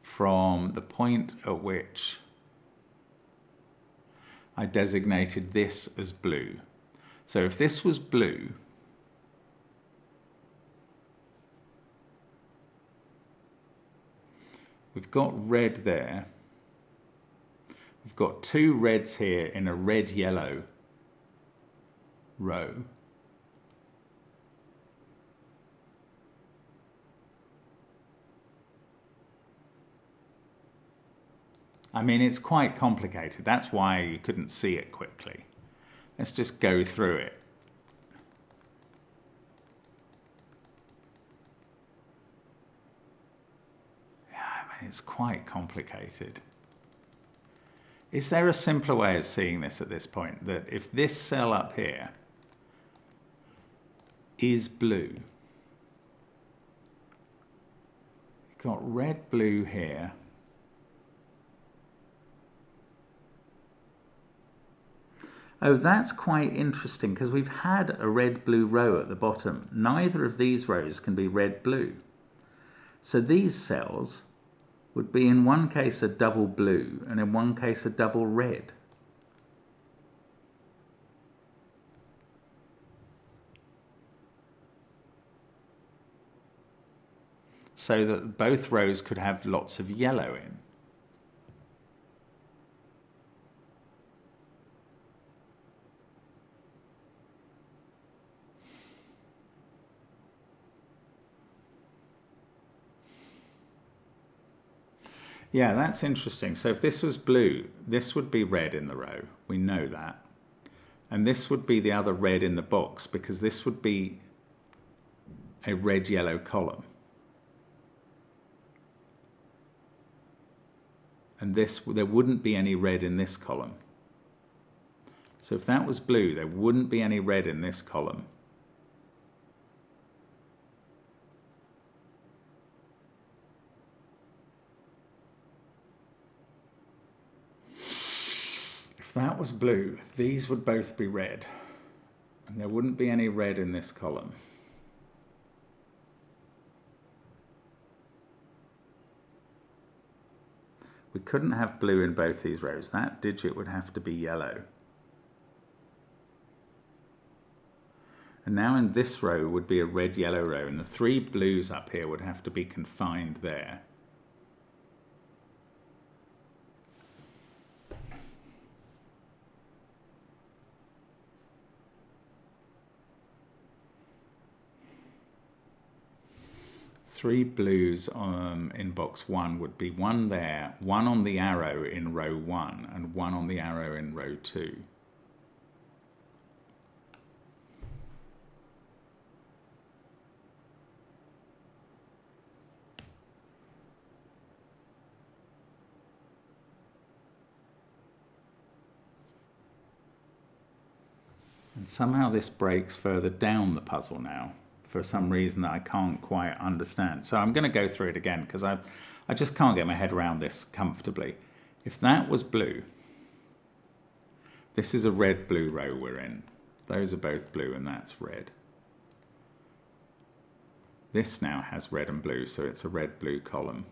From the point at which I designated this as blue. So if this was blue, we've got red there. We've got 2 reds here in a red-yellow row. I mean, it's quite complicated. That's why you couldn't see it quickly. Let's just go through it. Yeah, I mean, it's quite complicated. Is there a simpler way of seeing this at this point? That if this cell up here is blue, you've got red, blue here, oh, that's quite interesting because we've had a red-blue row at the bottom. Neither of these rows can be red-blue. So these cells would be in one case a double blue and in one case a double red. So that both rows could have lots of yellow in. Yeah, that's interesting. So if this was blue, this would be red in the row. We know that. And this would be the other red in the box because this would be a red-yellow column. And there wouldn't be any red in this column. So if that was blue, there wouldn't be any red in this column. If that was blue, these would both be red, and there wouldn't be any red in this column. We couldn't have blue in both these rows. That digit would have to be yellow. And now in this row would be a red-yellow row, and the 3 blues up here would have to be confined there. 3 blues in box 1 would be 1 there, 1 on the arrow in row 1, and 1 on the arrow in row 2. And somehow this breaks further down the puzzle now, for some reason that I can't quite understand. So I'm going to go through it again, because I just can't get my head around this comfortably. If that was blue, this is a red-blue row we're in. Those are both blue and that's red. This now has red and blue, so it's a red-blue column.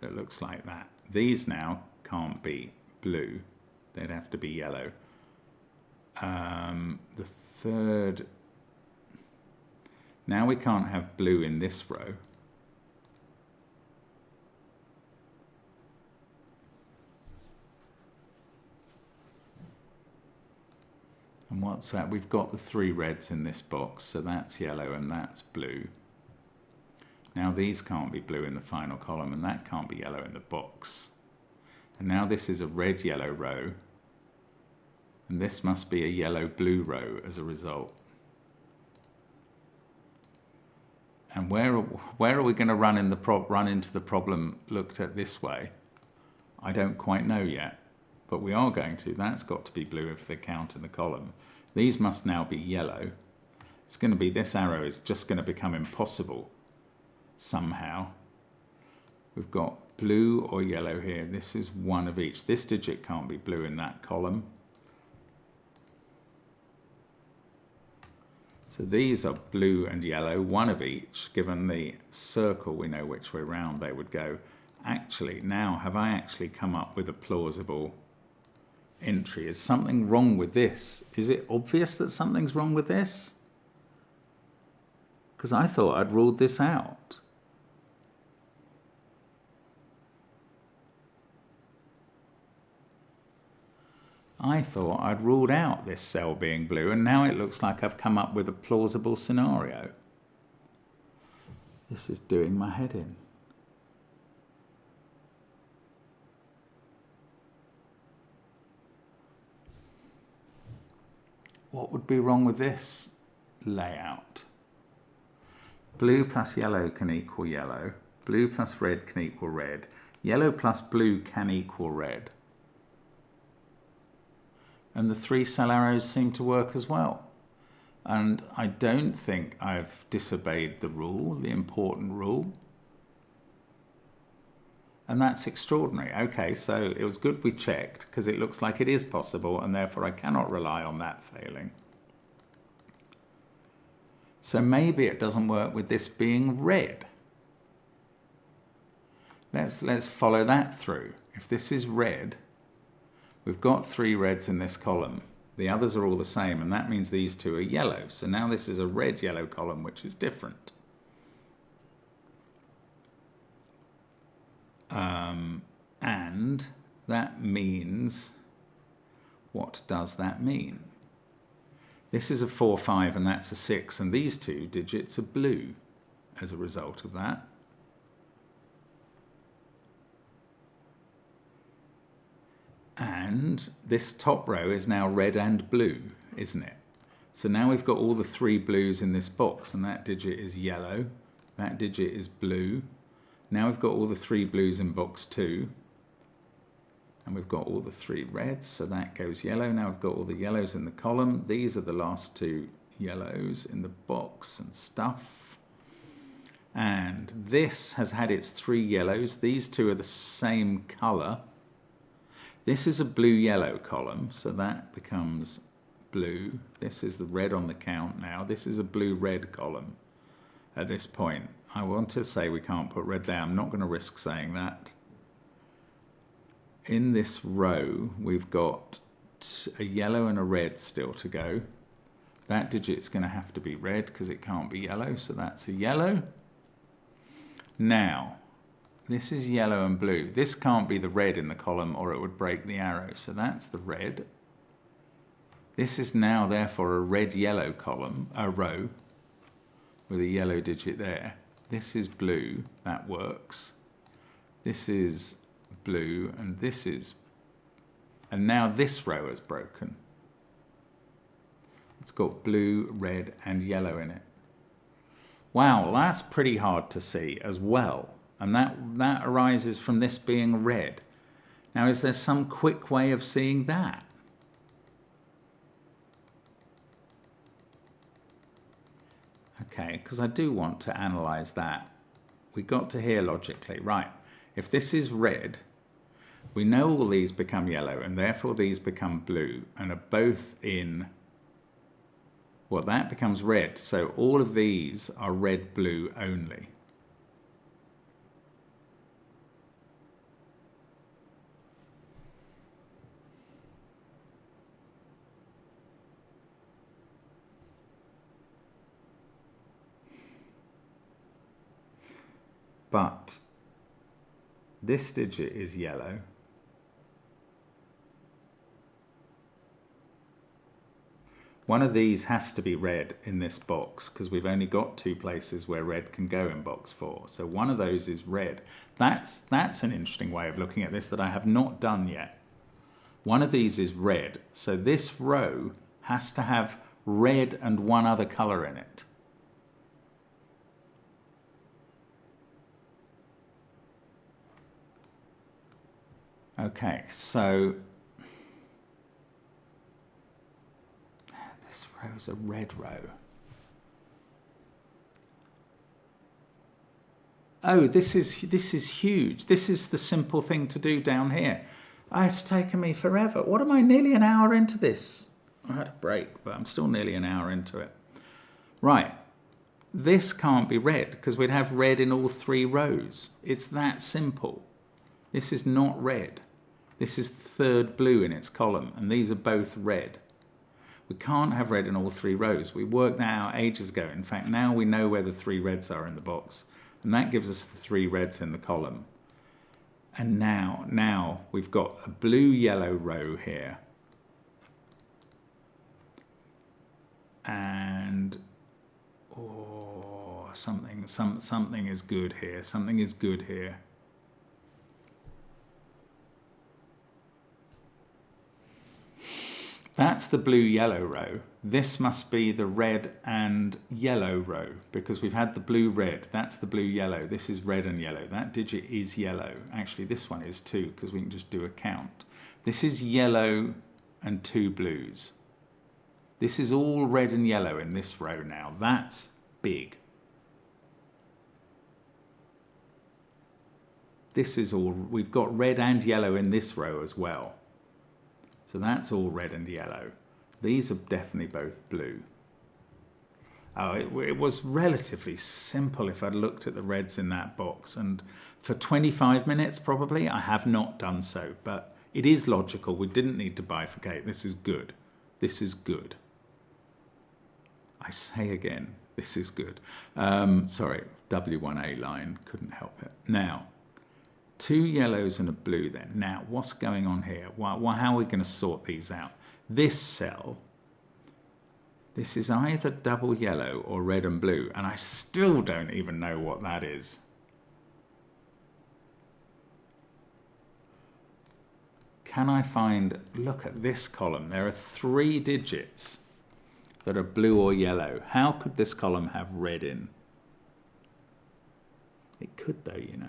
It looks like that. These now can't be blue. They'd have to be yellow. The third, now we can't have blue in this row. And what's that? We've got the 3 reds in this box, so that's yellow and that's blue. Now these can't be blue in the final column, and that can't be yellow in the box. And now this is a red-yellow row, and this must be a yellow-blue row as a result. And where are we going to run into the problem looked at this way? I don't quite know yet, but we are going to. That's got to be blue if they count in the column. These must now be yellow. It's going to be, this arrow is just going to become impossible somehow. We've got blue or yellow here. This is 1 of each. This digit can't be blue in that column. So these are blue and yellow, 1 of each. Given the circle, we know which way round they would go. Actually, now have I actually come up with a plausible entry? Is something wrong with this? Is it obvious that something's wrong with this? Because I thought I'd ruled this out. I thought I'd ruled out this cell being blue, and now it looks like I've come up with a plausible scenario. This is doing my head in. What would be wrong with this layout? Blue plus yellow can equal yellow. Blue plus red can equal red. Yellow plus blue can equal red. And the 3 cell arrows seem to work as well. And I don't think I've disobeyed the rule, the important rule. And that's extraordinary. Okay, so it was good we checked, because it looks like it is possible, and therefore I cannot rely on that failing. So maybe it doesn't work with this being red. Let's follow that through. If this is red, we've got 3 reds in this column. The others are all the same, and that means these 2 are yellow. So now this is a red-yellow column, which is different. And that means, what does that mean? This is a 4, 5, and that's a 6, and these 2 digits are blue as a result of that. And this top row is now red and blue, isn't it? So now we've got all the 3 blues in this box, and that digit is yellow, that digit is blue. Now we've got all the 3 blues in box 2, and we've got all the 3 reds, so that goes yellow. Now we've got all the yellows in the column. These are the last 2 yellows in the box and stuff. And this has had its 3 yellows. These 2 are the same colour. This is a blue-yellow column, so that becomes blue. This is the red on the count now. This is a blue-red column at this point. I want to say we can't put red there. I'm not going to risk saying that. In this row, we've got a yellow and a red still to go. That digit's going to have to be red because it can't be yellow, so that's a yellow. Now, this is yellow and blue. This can't be the red in the column or it would break the arrow, so that's the red. This is now therefore a red-yellow column, a row. with a yellow digit there. This is blue, that works. This is blue, and this is, and now this row is broken. It's got blue, red, and yellow in it. Wow, that's pretty hard to see as well. And that arises from this being red. Now, is there some quick way of seeing that? Okay, because I do want to analyze that. We got to here logically. Right, if this is red, we know all these become yellow, and therefore these become blue, and are both in, well, that becomes red. So all of these are red, blue only. But this digit is yellow. One of these has to be red in this box because we've only got 2 places where red can go in box 4. So one of those is red. That's an interesting way of looking at this that I have not done yet. One of these is red. So this row has to have red and one other color in it. Okay, so this row's a red row. Oh, this is huge. This is the simple thing to do down here. Oh, it's taken me forever. What am I, nearly an hour into this? I had a break, but I'm still nearly an hour into it. Right, this can't be red because we'd have red in all 3 rows. It's that simple. This is not red. This is the 3rd blue in its column, and these are both red. We can't have red in all 3 rows. We worked that out ages ago. In fact, now we know where the 3 reds are in the box, and that gives us the 3 reds in the column. And now we've got a blue-yellow row here. And oh, something is good here. Something is good here. That's the blue-yellow row. This must be the red and yellow row because we've had the blue-red. That's the blue-yellow. This is red and yellow. That digit is yellow. Actually, this one is too because we can just do a count. This is yellow and 2 blues. This is all red and yellow in this row now. That's big. This is all, we've got red and yellow in this row as well. So that's all red and yellow. These are definitely both blue. Oh, it was relatively simple if I'd looked at the reds in that box. And for 25 minutes probably, I have not done so. But it is logical. We didn't need to bifurcate. This is good. This is good. I say again, this is good. Sorry, W1A line, couldn't help it. Now, 2 yellows and a blue then. Now, what's going on here? How are we going to sort these out? This cell, this is either double yellow or red and blue, and I still don't even know what that is. Can I find, look at this column, there are 3 digits that are blue or yellow. How could this column have red in? It could though, you know.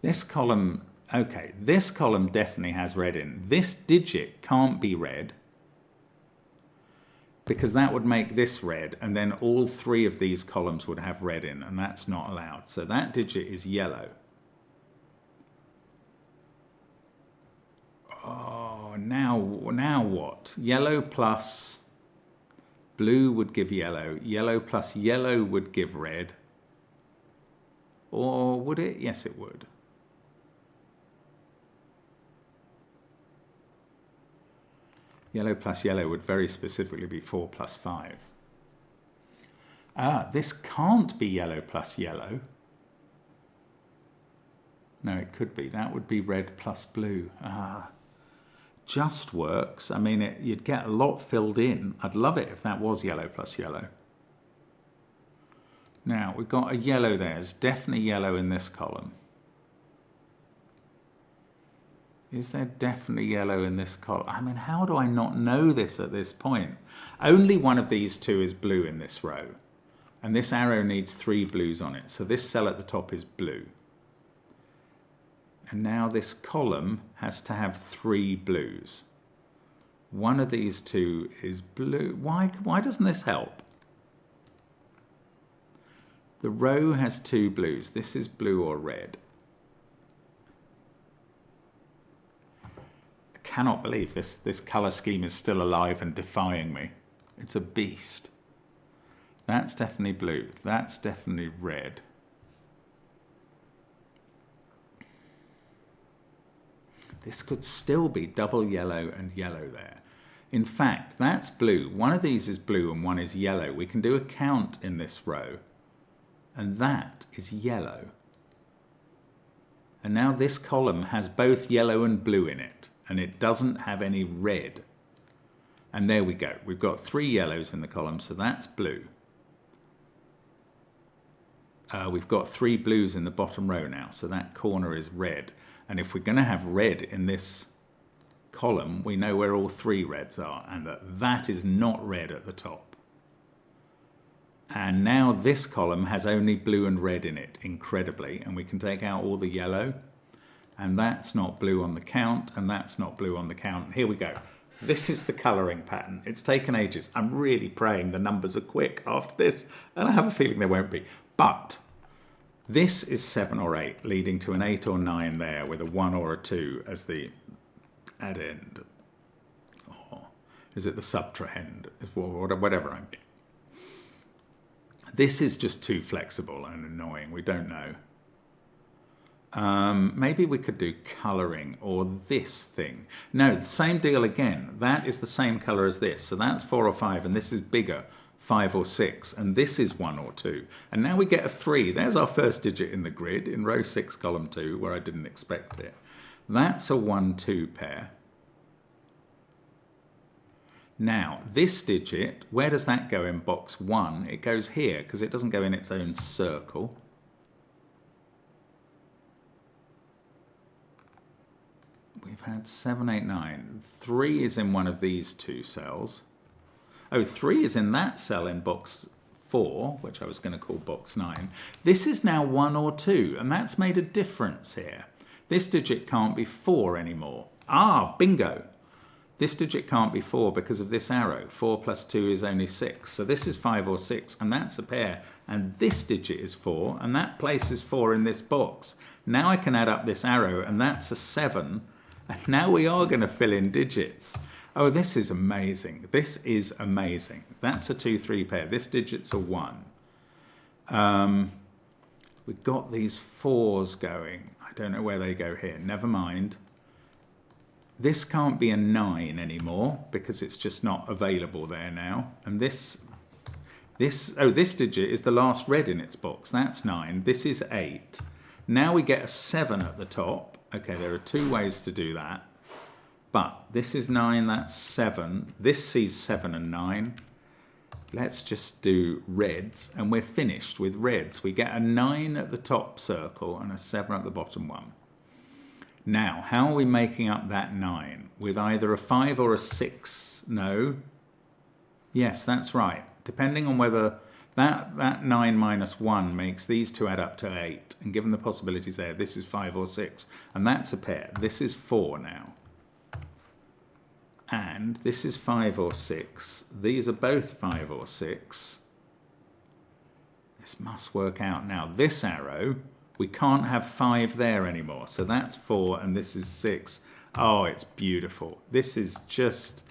This column, okay, this column definitely has red in. This digit can't be red because that would make this red, and then all 3 of these columns would have red in, and that's not allowed. So that digit is yellow. Oh, now what? Yellow plus blue would give yellow. Yellow plus yellow would give red. Or would it? Yes, it would. Yellow plus yellow would very specifically be 4 plus 5. Ah, this can't be yellow plus yellow. No, it could be. That would be red plus blue. Ah. just works. I mean, you'd get a lot filled in. I'd love it if that was yellow plus yellow. Now, we've got a yellow there. There's definitely yellow in this column. Is there definitely yellow in this column? I mean, how do I not know this at this point? Only one of these two is blue in this row. And this arrow needs 3 blues on it. So this cell at the top is blue. And now this column has to have 3 blues. One of these two is blue. Why doesn't this help? The row has 2 blues. This is blue or red. I cannot believe this colour scheme is still alive and defying me. It's a beast. That's definitely blue. That's definitely red. This could still be double yellow and yellow there. In fact, that's blue. One of these is blue and one is yellow. We can do a count in this row. And that is yellow. And now this column has both yellow and blue in it. And it doesn't have any red. And there we go. We've got 3 yellows in the column, so that's blue. We've got 3 blues in the bottom row now, so that corner is red. And if we're going to have red in this column, we know where all 3 reds are, and that is not red at the top. And now this column has only blue and red in it, incredibly, and we can take out all the yellow, and that's not blue on the count, and that's not blue on the count. Here we go. This is the colouring pattern. It's taken ages. I'm really praying the numbers are quick after this, and I have a feeling they won't be. But this is 7 or 8, leading to an 8 or 9 there with a 1 or a 2 as the add end. Or is it the subtrahend? Whatever I mean. This is just too flexible and annoying. We don't know. Maybe we could do colouring or this thing. No, the same deal again. That is the same colour as this. So that's 4 or 5, and this is bigger. 5 or 6, and this is 1 or 2. And now we get a 3. There's our first digit in the grid, in row 6, column 2, where I didn't expect it. That's a 1-2 pair. Now, this digit, where does that go in box 1? It goes here, because it doesn't go in its own circle. We've had 7, 8, 9. 3 is in one of these 2 cells. Oh, 3 is in that cell in box 4, which I was going to call box 9. This is now 1 or 2, and that's made a difference here. This digit can't be 4 anymore. Ah, bingo! This digit can't be 4 because of this arrow. 4 plus 2 is only 6. So this is 5 or 6, and that's a pair. And this digit is 4, and that places 4 in this box. Now I can add up this arrow, and that's a 7. And now we are going to fill in digits. Oh, this is amazing. This is amazing. That's a 2-3 pair. This digit's a 1. We've got these 4s going. I don't know where they go here. Never mind. This can't be a 9 anymore because it's just not available there now. And this digit is the last red in its box. That's 9. This is 8. Now we get a 7 at the top. Okay, there are 2 ways to do that. But this is 9, that's 7. This sees 7 and 9. Let's just do reds, and we're finished with reds. We get a 9 at the top circle and a 7 at the bottom one. Now, how are we making up that 9? With either a 5 or a 6? No. Yes, that's right. Depending on whether that 9 minus 1 makes these 2 add up to 8. And given the possibilities there, this is 5 or 6. And that's a pair. This is 4 now. And this is 5 or 6. These are both 5 or 6. This must work out. Now, this arrow, we can't have 5 there anymore. So that's 4, and this is 6. Oh, it's beautiful. This is just...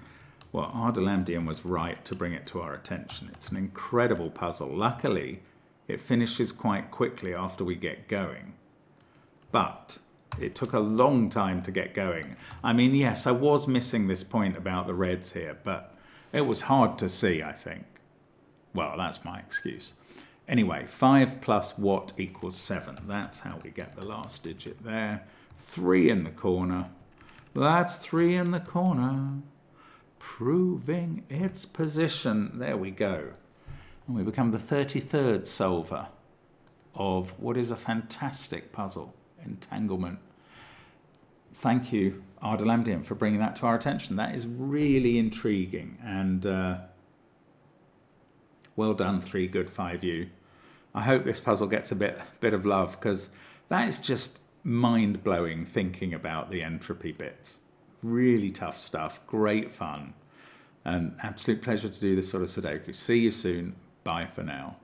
Well, Ardelandian was right to bring it to our attention. It's an incredible puzzle. Luckily, it finishes quite quickly after we get going. But... it took a long time to get going. I mean, yes, I was missing this point about the reds here, but it was hard to see, I think. Well, that's my excuse. Anyway, 5 plus what equals 7. That's how we get the last digit there. 3 in the corner. That's 3 in the corner, proving its position. There we go. And we become the 33rd solver of what is a fantastic puzzle, Entanglement. Thank you, Ardelandian, for bringing that to our attention. That is really intriguing, and well done, 3 Good 5U. I hope this puzzle gets a bit of love, because that is just mind-blowing thinking about the entropy bits. Really tough stuff, great fun, and absolute pleasure to do this sort of Sudoku. See you soon. Bye for now.